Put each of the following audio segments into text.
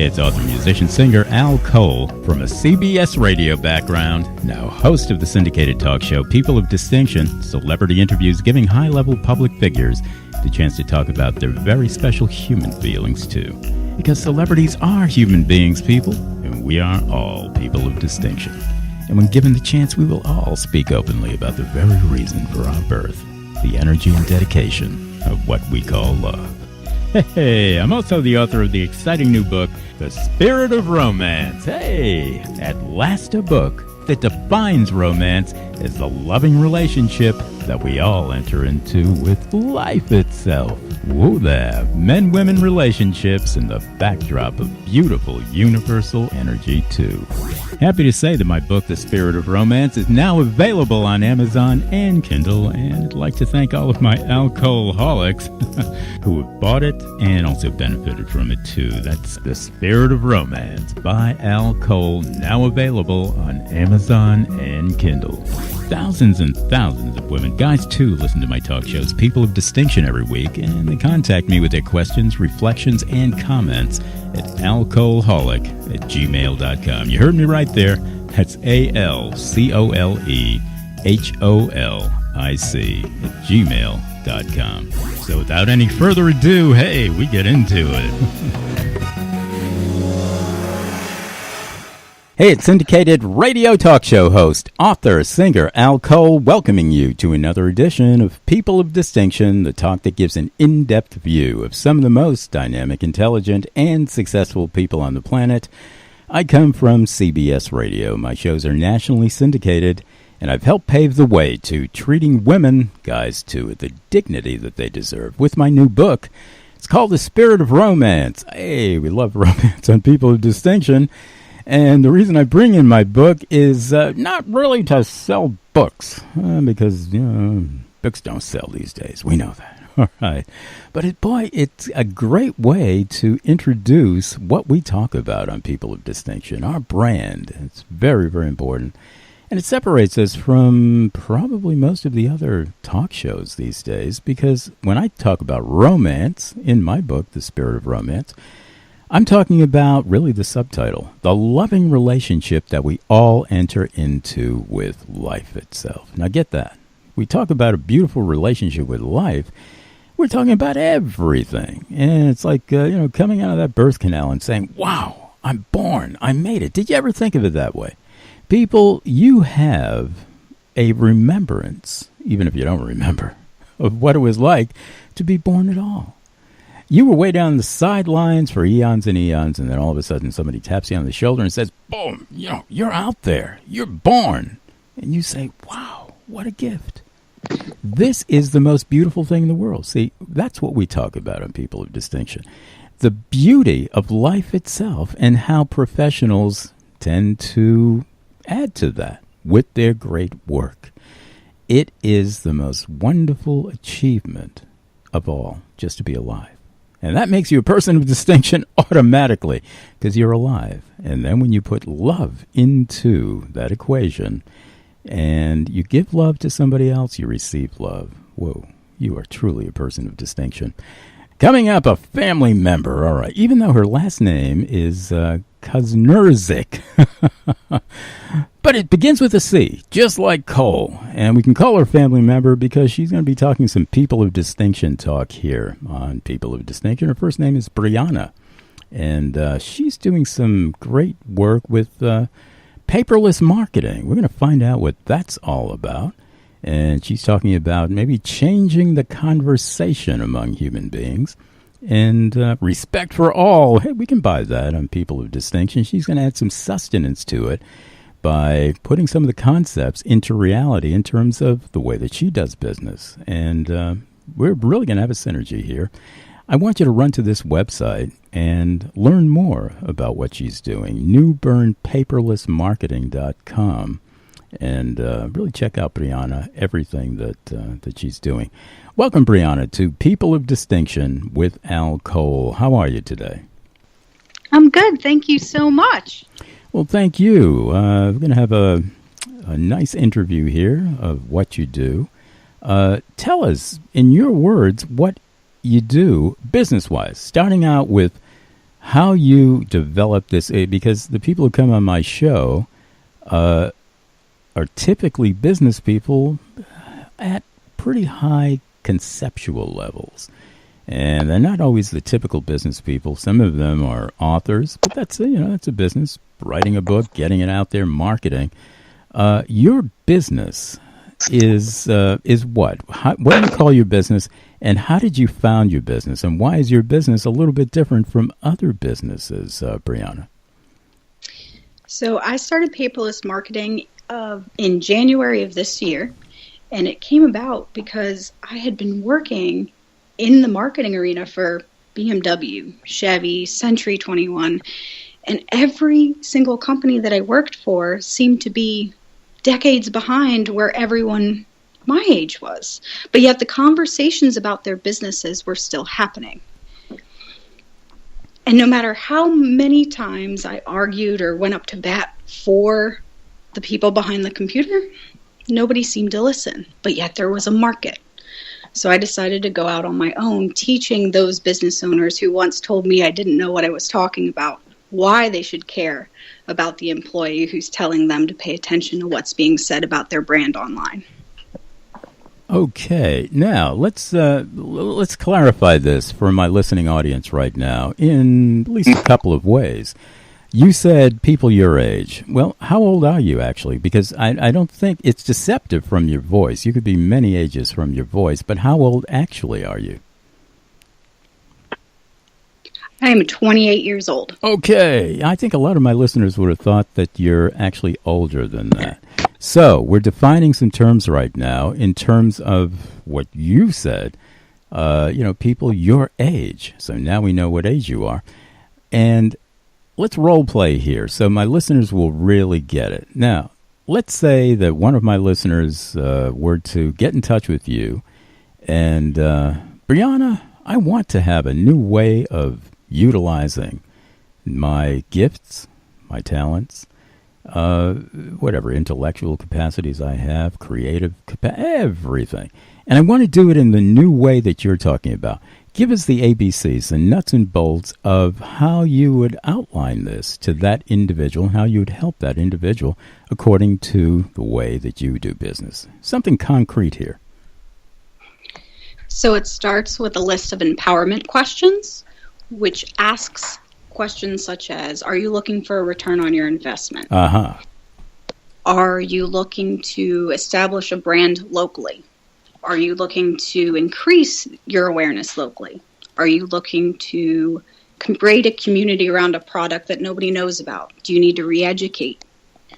it's author, musician, singer Al Cole from a CBS radio background, now host of the syndicated talk show People of Distinction, celebrity interviews giving high-level public figures the chance to talk about their very special human feelings, too. Because celebrities are human beings, people, and we are all people of distinction. And when given the chance, we will all speak openly about the very reason for our birth, the energy and dedication of what we call love. Hey, I'm also the author of the exciting new book, The Spirit of Romance. Hey, at last a book that defines romance as the loving relationship that we all enter into with life itself. Whoa there, men-women relationships in the backdrop of beautiful universal energy too. Happy to say that my book, The Spirit of Romance, is now available on Amazon and Kindle, and I'd like to thank all of my alcoholics who have bought it and also benefited from it too. That's The Spirit of Romance by Al Cole, now available on Amazon and Kindle. Thousands and thousands of women, guys too, listen to my talk shows, People of Distinction, every week, and they contact me with their questions, reflections, and comments at alcoholic@gmail.com. You heard me right there. That's ALCOLEHOLIC@gmail.com. So without any further ado, hey, we get into it. Hey, it's syndicated radio talk show host, author, singer Al Cole, welcoming you to another edition of People of Distinction, the talk that gives an in-depth view of some of the most dynamic, intelligent, and successful people on the planet. I come from CBS Radio. My shows are nationally syndicated, and I've helped pave the way to treating women, guys too, with the dignity that they deserve with my new book. It's called The Spirit of Romance. Hey, we love romance on People of Distinction. And the reason I bring in my book is not really to sell books, because, books don't sell these days. We know that. All right. But, it's a great way to introduce what we talk about on People of Distinction, our brand. It's very, very important. And it separates us from probably most of the other talk shows these days, because when I talk about romance in my book, The Spirit of Romance, I'm talking about really the subtitle, the loving relationship that we all enter into with life itself. Now get that. We talk about a beautiful relationship with life. We're talking about everything. And it's like, coming out of that birth canal and saying, wow, I'm born. I made it. Did you ever think of it that way? People, you have a remembrance, even if you don't remember, of what it was like to be born at all. You were way down the sidelines for eons and eons, and then all of a sudden somebody taps you on the shoulder and says, boom, you're out there. You're born. And you say, wow, what a gift. This is the most beautiful thing in the world. See, that's what we talk about on People of Distinction. The beauty of life itself and how professionals tend to add to that with their great work. It is the most wonderful achievement of all, just to be alive. And that makes you a person of distinction automatically, because you're alive. And then when you put love into that equation, and you give love to somebody else, you receive love. Whoa, you are truly a person of distinction. Coming up, a family member. All right, even though her last name is Kusnierczyk. But it begins with a C, just like Cole. And we can call her family member because she's going to be talking some People of Distinction talk here on People of Distinction. Her first name is Breanna. And she's doing some great work with paperless marketing. We're going to find out what that's all about. And she's talking about maybe changing the conversation among human beings. And respect for all. Hey, we can buy that on People of Distinction. She's going to add some sustenance to it by putting some of the concepts into reality in terms of the way that she does business. And we're really going to have a synergy here. I want you to run to this website and learn more about what she's doing, newburnpaperlessmarketing.com. And really check out Breanna, everything that she's doing. Welcome, Breanna, to People of Distinction with Al Cole. How are you today? I'm good. Thank you so much. Well, thank you. We're going to have a nice interview here of what you do. Tell us, in your words, what you do business-wise, starting out with how you develop this, because the people who come on my show are typically business people at pretty high conceptual levels. And they're not always the typical business people. Some of them are authors, but that's a business, writing a book, getting it out there, marketing. Your business is what? What do you call your business, and how did you found your business, and why is your business a little bit different from other businesses, Breanna? So I started Paperless Marketing in January of this year, and it came about because I had been working in the marketing arena for BMW, Chevy, Century 21, and every single company that I worked for seemed to be decades behind where everyone my age was. But yet the conversations about their businesses were still happening. And no matter how many times I argued or went up to bat for the people behind the computer, nobody seemed to listen. But yet there was a market. So I decided to go out on my own, teaching those business owners who once told me I didn't know what I was talking about, why they should care about the employee who's telling them to pay attention to what's being said about their brand online. Okay, now let's clarify this for my listening audience right now in at least a couple of ways. You said people your age. Well, how old are you actually? Because I don't think it's deceptive from your voice. You could be many ages from your voice, but how old actually are you? I am 28 years old. Okay. I think a lot of my listeners would have thought that you're actually older than that. So we're defining some terms right now in terms of what you said, people your age. So now we know what age you are. And let's role play here so my listeners will really get it. Now, let's say that one of my listeners were to get in touch with you and, Breanna, I want to have a new way of utilizing my gifts, my talents, whatever intellectual capacities I have, creative everything. And I want to do it in the new way that you're talking about. Give us the ABCs, the nuts and bolts of how you would outline this to that individual, how you would help that individual according to the way that you do business. Something concrete here. So it starts with a list of empowerment questions, which asks questions such as, are you looking for a return on your investment? Uh-huh. Are you looking to establish a brand locally? Are you looking to increase your awareness locally? Are you looking to create a community around a product that nobody knows about? Do you need to re-educate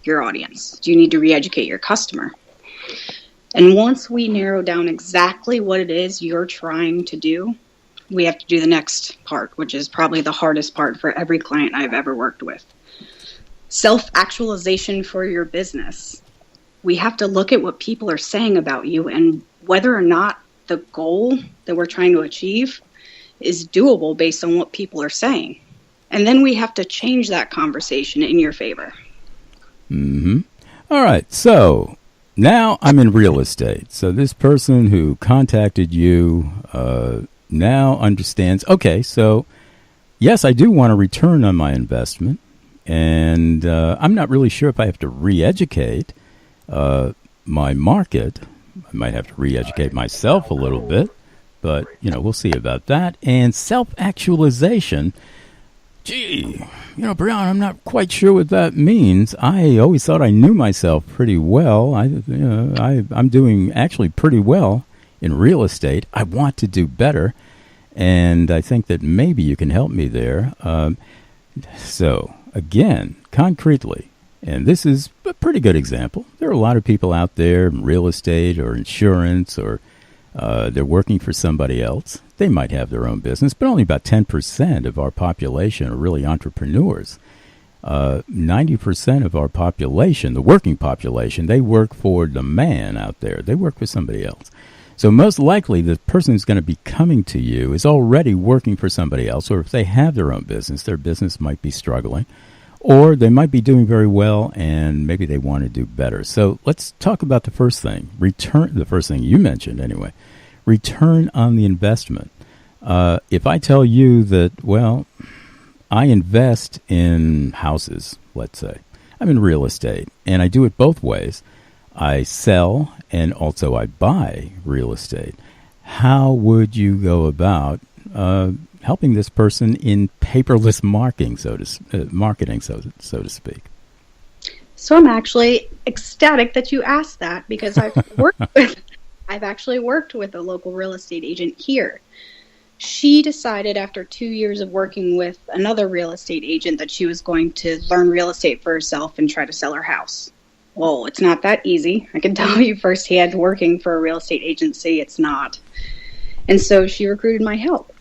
your audience? Do you need to re-educate your customer? And once we narrow down exactly what it is you're trying to do, we have to do the next part, which is probably the hardest part for every client I've ever worked with. Self-actualization for your business. We have to look at what people are saying about you and whether or not the goal that we're trying to achieve is doable based on what people are saying. And then we have to change that conversation in your favor. Mm-hmm. All right, so now I'm in real estate. So this person who contacted you now understands, okay, so yes, I do want a return on my investment, and I'm not really sure if I have to re-educate my market. I might have to re-educate myself a little bit, but, we'll see about that. And self-actualization, gee, Breanna, I'm not quite sure what that means. I always thought I knew myself pretty well. I'm doing actually pretty well in real estate. I want to do better, and I think that maybe you can help me there. So, again, concretely, and this is a pretty good example. There are a lot of people out there in real estate or insurance, or they're working for somebody else. They might have their own business, but only about 10% of our population are really entrepreneurs. 90% of our population, the working population, they work for the man out there. They work for somebody else. So most likely the person who's going to be coming to you is already working for somebody else, or if they have their own business, their business might be struggling, or they might be doing very well and maybe they want to do better. So let's talk about the first thing, the first thing you mentioned anyway, return on the investment. If I tell you that, well, I invest in houses, let's say. I'm in real estate, and I do it both ways. I sell and also I buy real estate. How would you go about helping this person in paperless marketing, so to speak? So I'm actually ecstatic that you asked that, because I've actually worked with a local real estate agent here. She decided after 2 years of working with another real estate agent that she was going to learn real estate for herself and try to sell her house. Well, it's not that easy. I can tell you firsthand, working for a real estate agency, it's not. And so she recruited my help.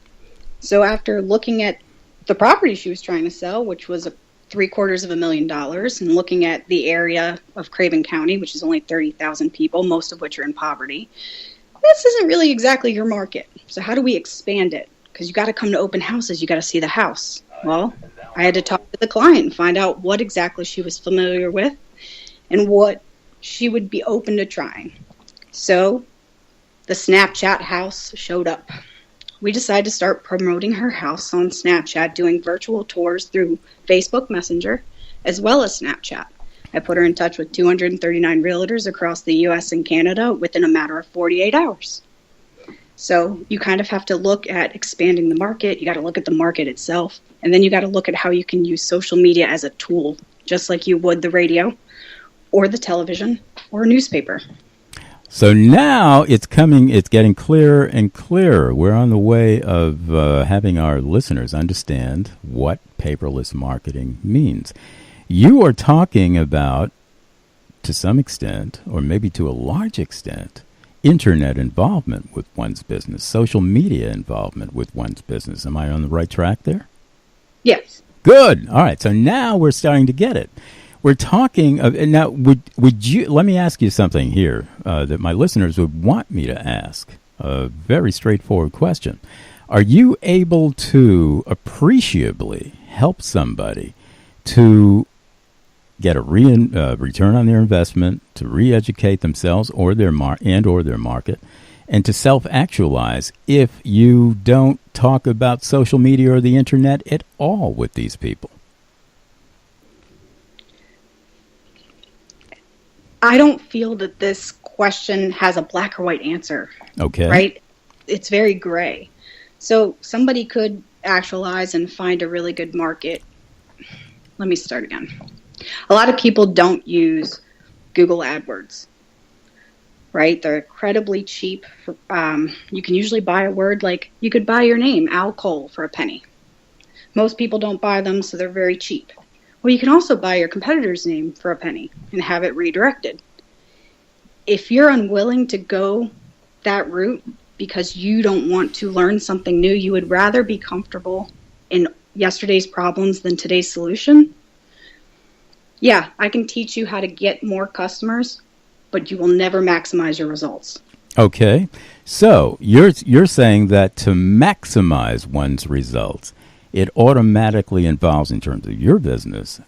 So after looking at the property she was trying to sell, which was $750,000, and looking at the area of Craven County, which is only 30,000 people, most of which are in poverty, this isn't really exactly your market. So how do we expand it? Because you got to come to open houses. You got to see the house. Well, I had to talk to the client and find out what exactly she was familiar with and what she would be open to trying. So the Snapchat house showed up. We decided to start promoting her house on Snapchat, doing virtual tours through Facebook Messenger, as well as Snapchat. I put her in touch with 239 realtors across the U.S. and Canada within a matter of 48 hours. So you kind of have to look at expanding the market. You got to look at the market itself. And then you got to look at how you can use social media as a tool, just like you would the radio or the television or a newspaper. So now it's getting clearer and clearer. We're on the way of having our listeners understand what paperless marketing means. You are talking about, to some extent, or maybe to a large extent, internet involvement with one's business, social media involvement with one's business. Am I on the right track there? Yes. Good. All right. So now we're starting to get it. We're talking now. Would you let me ask you something here that my listeners would want me to ask? A very straightforward question. Are you able to appreciably help somebody to get a return on their investment, to re-educate themselves or their market, and to self-actualize if you don't talk about social media or the internet at all with these people? I don't feel that this question has a black or white answer. Okay. Right? It's very gray. So somebody could actualize and find a really good market. Let me start again. A lot of people don't use Google AdWords, right? They're incredibly cheap. You can usually buy a word like, you could buy your name, Al Cole, for a penny. Most people don't buy them, so they're very cheap. Well, you can also buy your competitor's name for a penny and have it redirected. If you're unwilling to go that route because you don't want to learn something new, you would rather be comfortable in yesterday's problems than today's solution, yeah, I can teach you how to get more customers, but you will never maximize your results. Okay. So you're saying that to maximize one's results, it automatically involves, in terms of your business,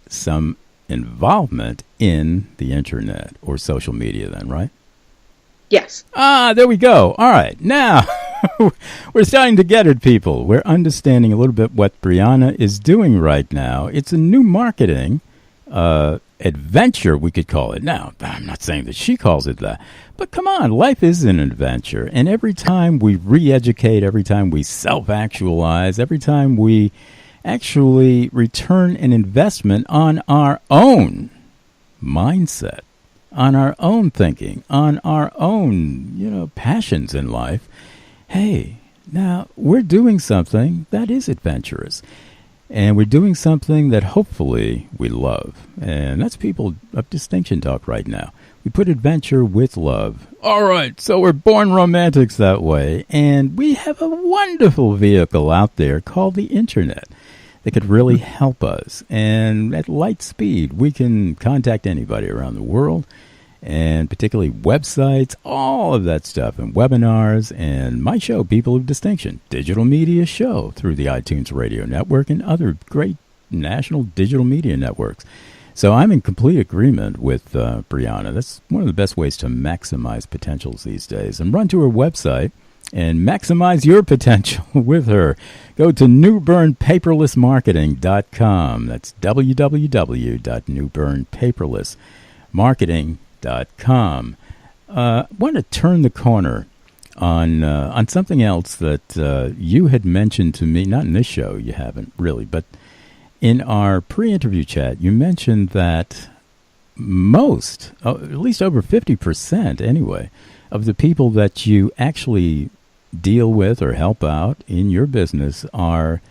some involvement in the internet or social media then, right? Yes. There we go. All right. Now, we're starting to get it, people. We're understanding a little bit what Breanna is doing right now. It's a new marketing adventure, we could call it. Now, I'm not saying that she calls it that, but come on, life is an adventure. And every time we re-educate, every time we self-actualize, every time we actually return an investment on our own mindset, on our own thinking, on our own, passions in life, hey, now we're doing something that is adventurous. And we're doing something that hopefully we love. And that's people of distinction talk right now. We put adventure with love. All right, so we're born romantics that way. And we have a wonderful vehicle out there called the internet that could really help us. And at light speed, we can contact anybody around the world. And particularly websites, all of that stuff, and webinars, and my show, People of Distinction, digital media show through the iTunes Radio Network and other great national digital media networks. So I'm in complete agreement with Breanna. That's one of the best ways to maximize potentials these days. And run to her website and maximize your potential with her. Go to newburnpaperlessmarketing.com. That's www.newburnpaperlessmarketing.com. I want to turn the corner on something else that you had mentioned to me, not in this show, you haven't really, but in our pre-interview chat, you mentioned that most, at least over 50% anyway, of the people that you actually deal with or help out in your business are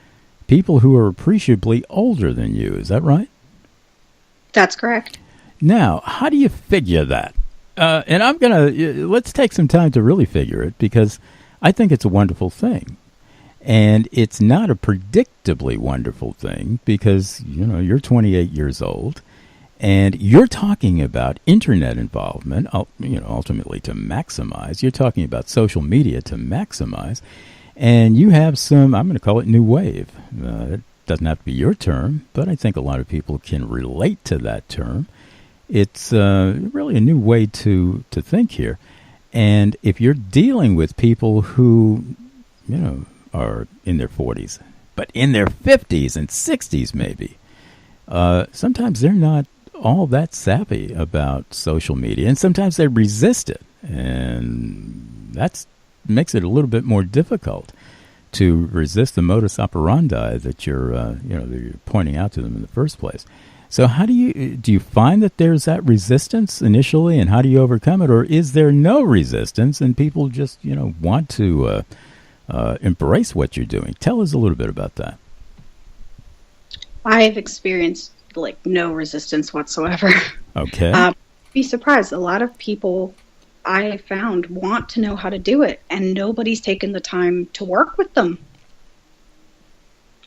people who are appreciably older than you. Is that right? That's correct. Now, how do you figure that? And I'm going to, let's take some time to really figure it, because I think it's a wonderful thing. And it's not a predictably wonderful thing because, you know, you're 28 years old and you're talking about internet involvement, you know, ultimately to maximize. You're talking about social media to maximize. And you have some, I'm going to call it new wave. It doesn't have to be your term, but I think a lot of people can relate to that term. It's really a new way to think here. And if you're dealing with people who, you know, are in their 40s, but in their 50s and 60s maybe, sometimes they're not all that savvy about social media, and sometimes they resist it, and that makes it a little bit more difficult to resist the modus operandi that you're pointing out to them in the first place. So how do you find that there's that resistance initially, and how do you overcome it, or is there no resistance and people just want to embrace what you're doing? Tell us a little bit about that. I've experienced no resistance whatsoever. Okay. Be surprised. A lot of people I found want to know how to do it, and nobody's taken the time to work with them.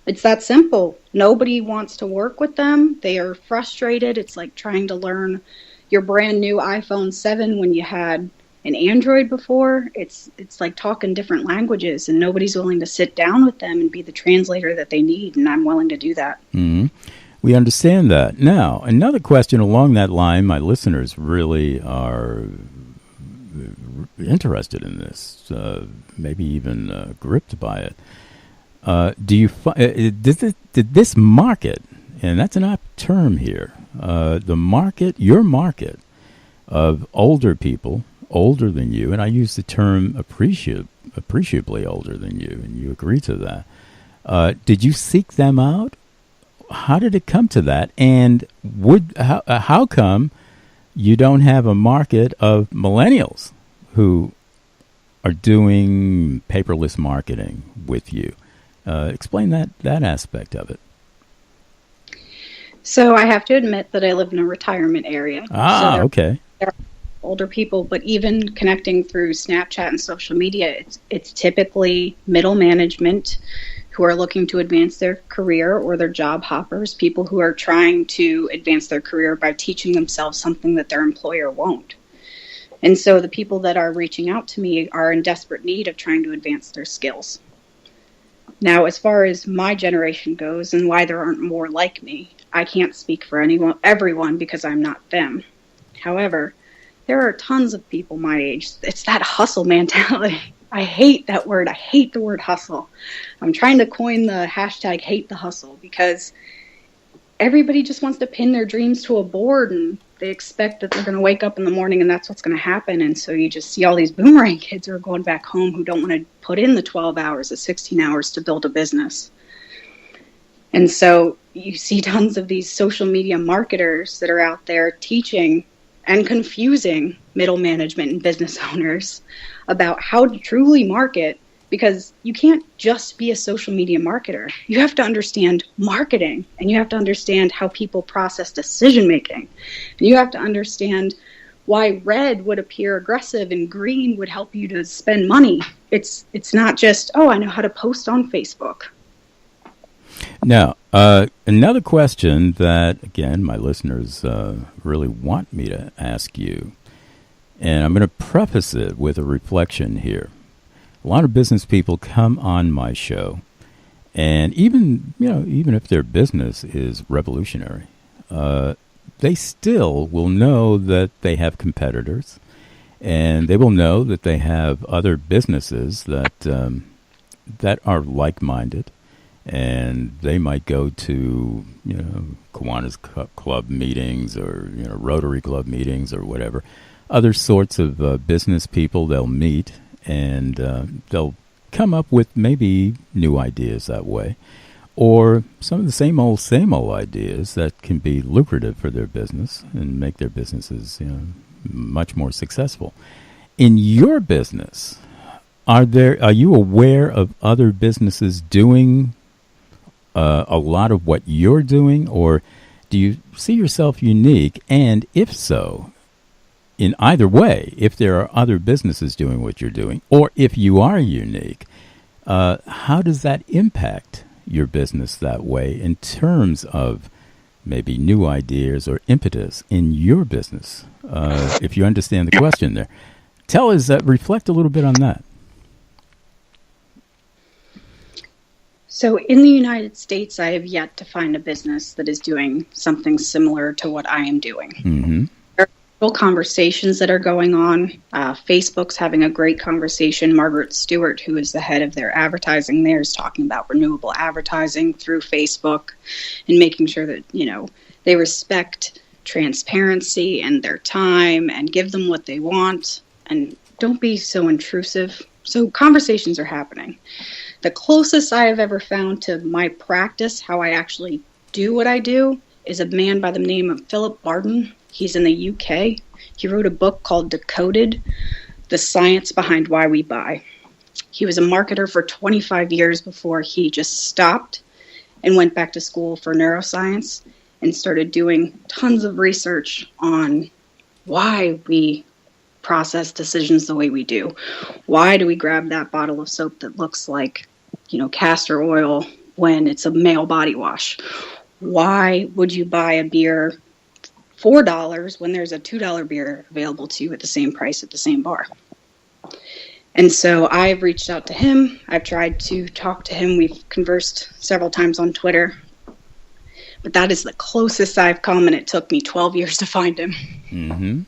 It's that simple. Nobody wants to work with them. They are frustrated. It's like trying to learn your brand new iPhone 7 when you had an Android before. It's like talking different languages, and nobody's willing to sit down with them and be the translator that they need, and I'm willing to do that. Mm-hmm. We understand that. Now, another question along that line, my listeners really are interested in this, maybe even gripped by it. Did this market, and that's an apt term here, your market of older people, older than you, and I use the term appreciably older than you, and you agree to that. Did you seek them out? How did it come to that? And how come you don't have a market of millennials who are doing paperless marketing with you? Explain that aspect of it. So I have to admit that I live in a retirement area. Okay. There are older people, but even connecting through Snapchat and social media, it's typically middle management who are looking to advance their career, or their job hoppers, people who are trying to advance their career by teaching themselves something that their employer won't. And so the people that are reaching out to me are in desperate need of trying to advance their skills. Now, as far as my generation goes and why there aren't more like me, I can't speak for everyone because I'm not them. However, there are tons of people my age. It's that hustle mentality. I hate that word. I hate the word hustle. I'm trying to coin the hashtag hate the hustle, because everybody just wants to pin their dreams to a board, and they expect that they're going to wake up in the morning and that's what's going to happen. And so you just see all these boomerang kids who are going back home who don't want to put in the 12 hours, the 16 hours to build a business. And so you see tons of these social media marketers that are out there teaching and confusing middle management and business owners about how to truly market, because you can't just be a social media marketer. You have to understand marketing, and you have to understand how people process decision making. And you have to understand why red would appear aggressive and green would help you to spend money. It's not just, I know how to post on Facebook. Now, another question that, again, my listeners really want me to ask you, and I'm going to preface it with a reflection here. A lot of business people come on my show, and even if their business is revolutionary, they still will know that they have competitors, And they will know that they have other businesses that that are like-minded, and they might go to, Kiwanis Club meetings or, Rotary Club meetings or whatever. Other sorts of business people they'll meet, and they'll come up with maybe new ideas that way, or some of the same old ideas that can be lucrative for their business and make their businesses, much more successful. In your business, are you aware of other businesses doing a lot of what you're doing, or do you see yourself unique? And if so, in either way, if there are other businesses doing what you're doing, or if you are unique, how does that impact your business that way in terms of maybe new ideas or impetus in your business? If you understand the question there, tell us, reflect a little bit on that. So in the United States, I have yet to find a business that is doing something similar to what I am doing. Mm-hmm. There are several conversations that are going on. Facebook's having a great conversation. Margaret Stewart, who is the head of their advertising there, is talking about renewable advertising through Facebook and making sure that, they respect transparency and their time and give them what they want and don't be so intrusive. So conversations are happening. The closest I have ever found to my practice, how I actually do what I do, is a man by the name of Philip Barton. He's in the UK. He wrote a book called Decoded, The Science Behind Why We Buy. He was a marketer for 25 years before he just stopped and went back to school for neuroscience and started doing tons of research on why we process decisions the way we do. Why do we grab that bottle of soap that looks like, castor oil when it's a male body wash? Why would you buy a beer $4 when there's a $2 beer available to you at the same price at the same bar? And so I've reached out to him. I've tried to talk to him. We've conversed several times on Twitter. But that is the closest I've come, and it took me 12 years to find him. Mm-hmm.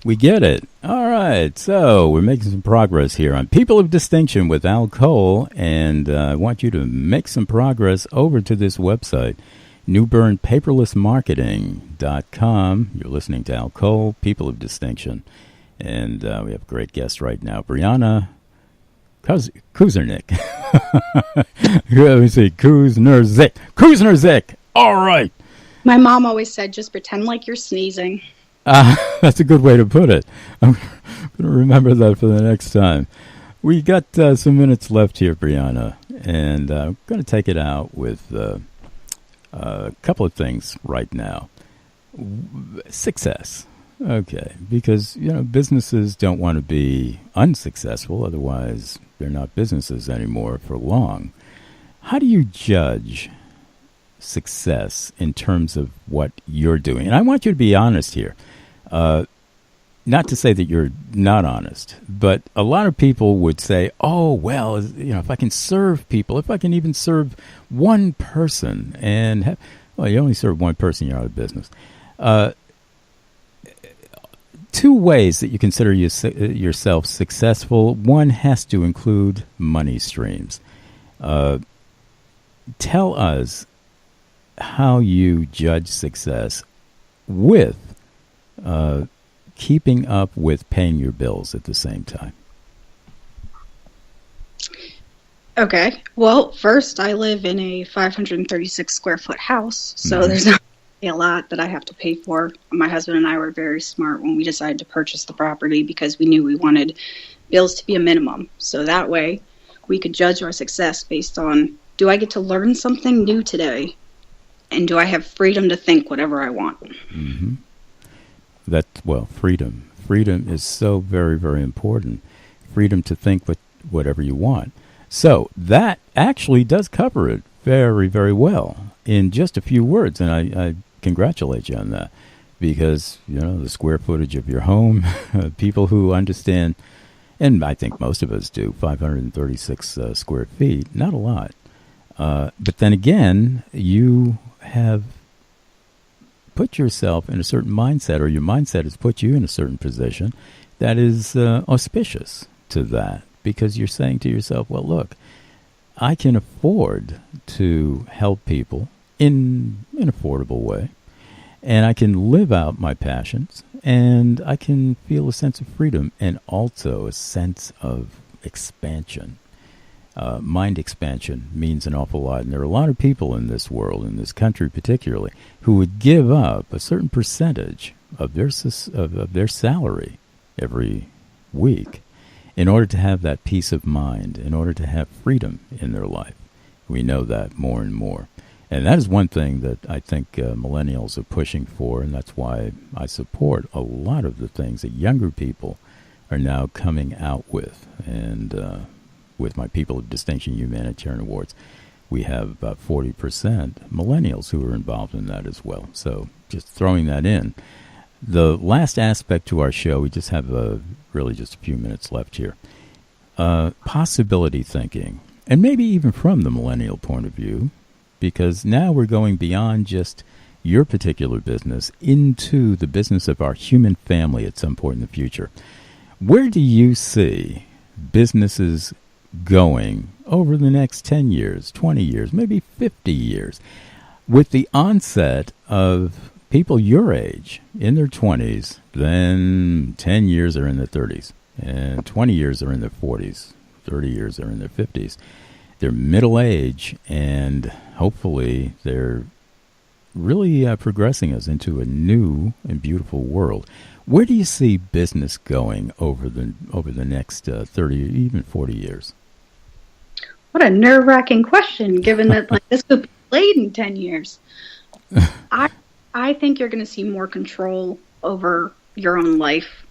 We get it. All right. So we're making some progress here on People of Distinction with Al Cole, and I want you to make some progress over to this website, NewBernPaperlessMarketing.com. You're listening to Al Cole, People of Distinction, and we have a great guest right now, Breanna Kusnierczyk. Let me see, Kusnierczyk. All right. My mom always said, just pretend like you're sneezing. That's a good way to put it. I'm going to remember that for the next time. We got some minutes left here, Breanna, and I'm going to take it out with a couple of things right now. Success. Okay, because, businesses don't want to be unsuccessful, otherwise they're not businesses anymore for long. How do you judge success in terms of what you're doing? And I want you to be honest here. Not to say that you're not honest, but a lot of people would say, oh, well, if I can serve people, if I can even serve one person and you only serve one person, you're out of business. Two ways that you consider yourself successful. One has to include money streams. Tell us how you judge success with keeping up with paying your bills at the same time. Okay. Well, first, I live in a 536 square foot house, so there's not a lot that I have to pay for. My husband and I were very smart when we decided to purchase the property because we knew we wanted bills to be a minimum. So that way, we could judge our success based on, do I get to learn something new today? And do I have freedom to think whatever I want? Mm-hmm. Freedom. Freedom is so very, very important. Freedom to think whatever you want. So that actually does cover it very, very well in just a few words. And I congratulate you on that because, the square footage of your home, people who understand, and I think most of us do, 536 square feet, not a lot. But then again, you have put yourself in a certain mindset, or your mindset has put you in a certain position that is auspicious to that, because you're saying to yourself, well, look, I can afford to help people in an affordable way, and I can live out my passions, and I can feel a sense of freedom and also a sense of expansion. Mind expansion means an awful lot, and there are a lot of people in this world, in this country particularly, who would give up a certain percentage of their salary every week in order to have that peace of mind, in order to have freedom in their life. We know that more and more. And that is one thing that I think millennials are pushing for, and that's why I support a lot of the things that younger people are now coming out with. And with my People of Distinction Humanitarian Awards, we have about 40% millennials who are involved in that as well. So just throwing that in. The last aspect to our show, we just have really just a few minutes left here. Possibility thinking, and maybe even from the millennial point of view, because now we're going beyond just your particular business into the business of our human family at some point in the future. Where do you see businesses going over the next 10 years, 20 years, maybe 50 years, with the onset of people your age in their 20s, then 10 years are in their 30s, and 20 years are in their 40s, 30 years are in their 50s. They're middle age, and hopefully they're really progressing us into a new and beautiful world. Where do you see business going over the next 30, even 40 years? What a nerve-wracking question, given that this could be played in 10 years. I think you're going to see more control over your own life.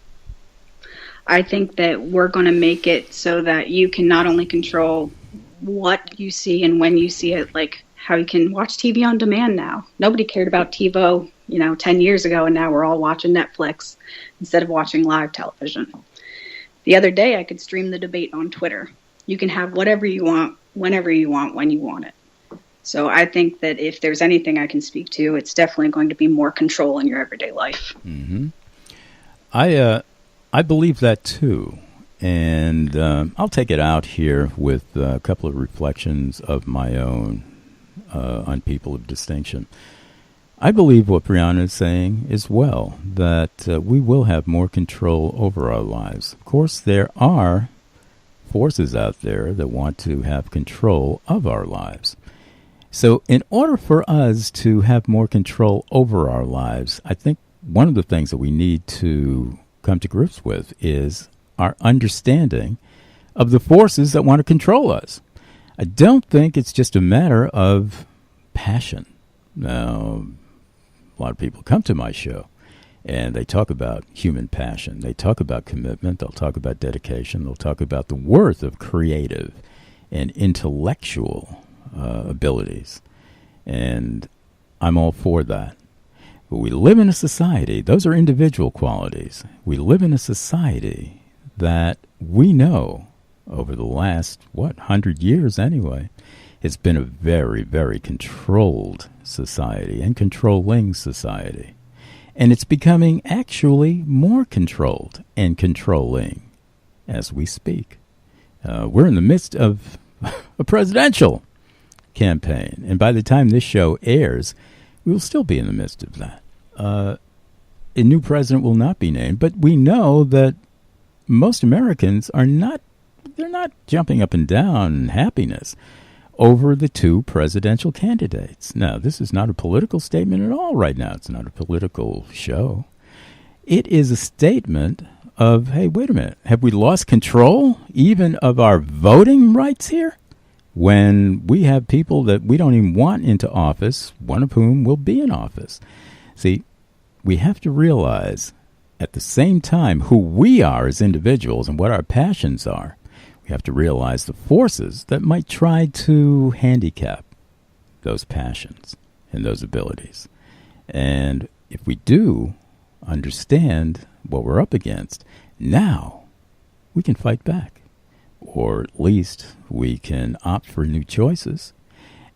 I think that we're going to make it so that you can not only control what you see and when you see it, like how you can watch TV on demand now. Nobody cared about TiVo, 10 years ago, and now we're all watching Netflix instead of watching live television. The other day, I could stream the debate on Twitter. You can have whatever you want, whenever you want, when you want it. So I think that if there's anything I can speak to, it's definitely going to be more control in your everyday life. Mm-hmm. I believe that too. And I'll take it out here with a couple of reflections of my own on People of Distinction. I believe what Breanna is saying as well, that we will have more control over our lives. Of course, there are forces out there that want to have control of our lives. So in order for us to have more control over our lives, I think one of the things that we need to come to grips with is our understanding of the forces that want to control us. I don't think it's just a matter of passion. Now, a lot of people come to my show and they talk about human passion. They talk about commitment. They'll talk about dedication. They'll talk about the worth of creative and intellectual abilities. And I'm all for that. But we live in a society, those are individual qualities. We live in a society that we know over the last, 100 years anyway, has been a very, very controlled society and controlling society. And it's becoming actually more controlled and controlling as we speak. We're in the midst of a presidential campaign. And by the time this show airs, we will still be in the midst of that. A new president will not be named, but we know that most Americans are not jumping up and down in happiness over the two presidential candidates. Now, this is not a political statement at all right now. It's not a political show. It is a statement of, hey, wait a minute, have we lost control even of our voting rights here? When we have people that we don't even want into office, one of whom will be in office. See, we have to realize at the same time who we are as individuals and what our passions are. We have to realize the forces that might try to handicap those passions and those abilities. And if we do understand what we're up against, now we can fight back. Or at least we can opt for new choices.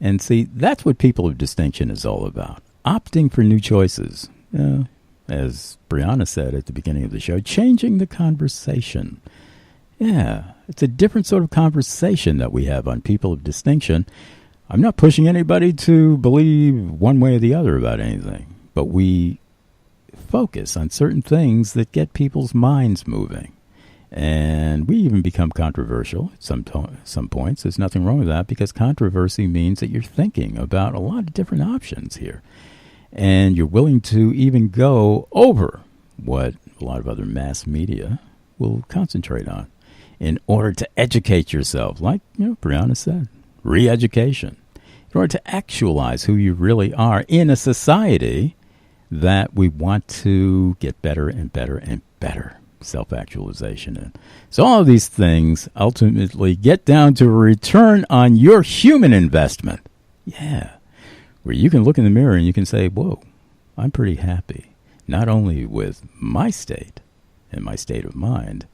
And see, that's what People of Distinction is all about. Opting for new choices. as Breanna said at the beginning of the show, changing the conversation. Yeah, it's a different sort of conversation that we have on People of Distinction. I'm not pushing anybody to believe one way or the other about anything, but we focus on certain things that get people's minds moving. And we even become controversial at some points. There's nothing wrong with that, because controversy means that you're thinking about a lot of different options here. And you're willing to even go over what a lot of other mass media will concentrate on in order to educate yourself. Like, Breanna said, re-education. In order to actualize who you really are in a society that we want to get better and better and better. Self-actualization in. So all of these things ultimately get down to a return on your human investment. Yeah. Where you can look in the mirror and you can say, whoa, I'm pretty happy. Not only with my state and my state of mind,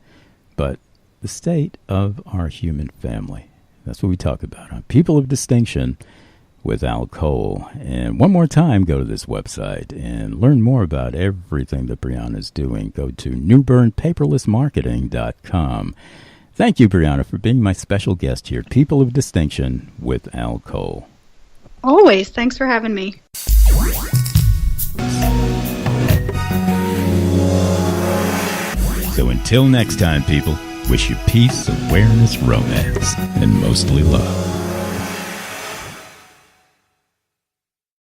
but the state of our human family. That's what we talk about on People of Distinction with Al Cole. And one more time, go to this website and learn more about everything that Breanna is doing. Go to newbernpaperlessmarketing.com. Thank you, Breanna, for being my special guest here, People of Distinction with Al Cole. Always. Thanks for having me. So until next time, people, wish you peace, awareness, romance, and mostly love.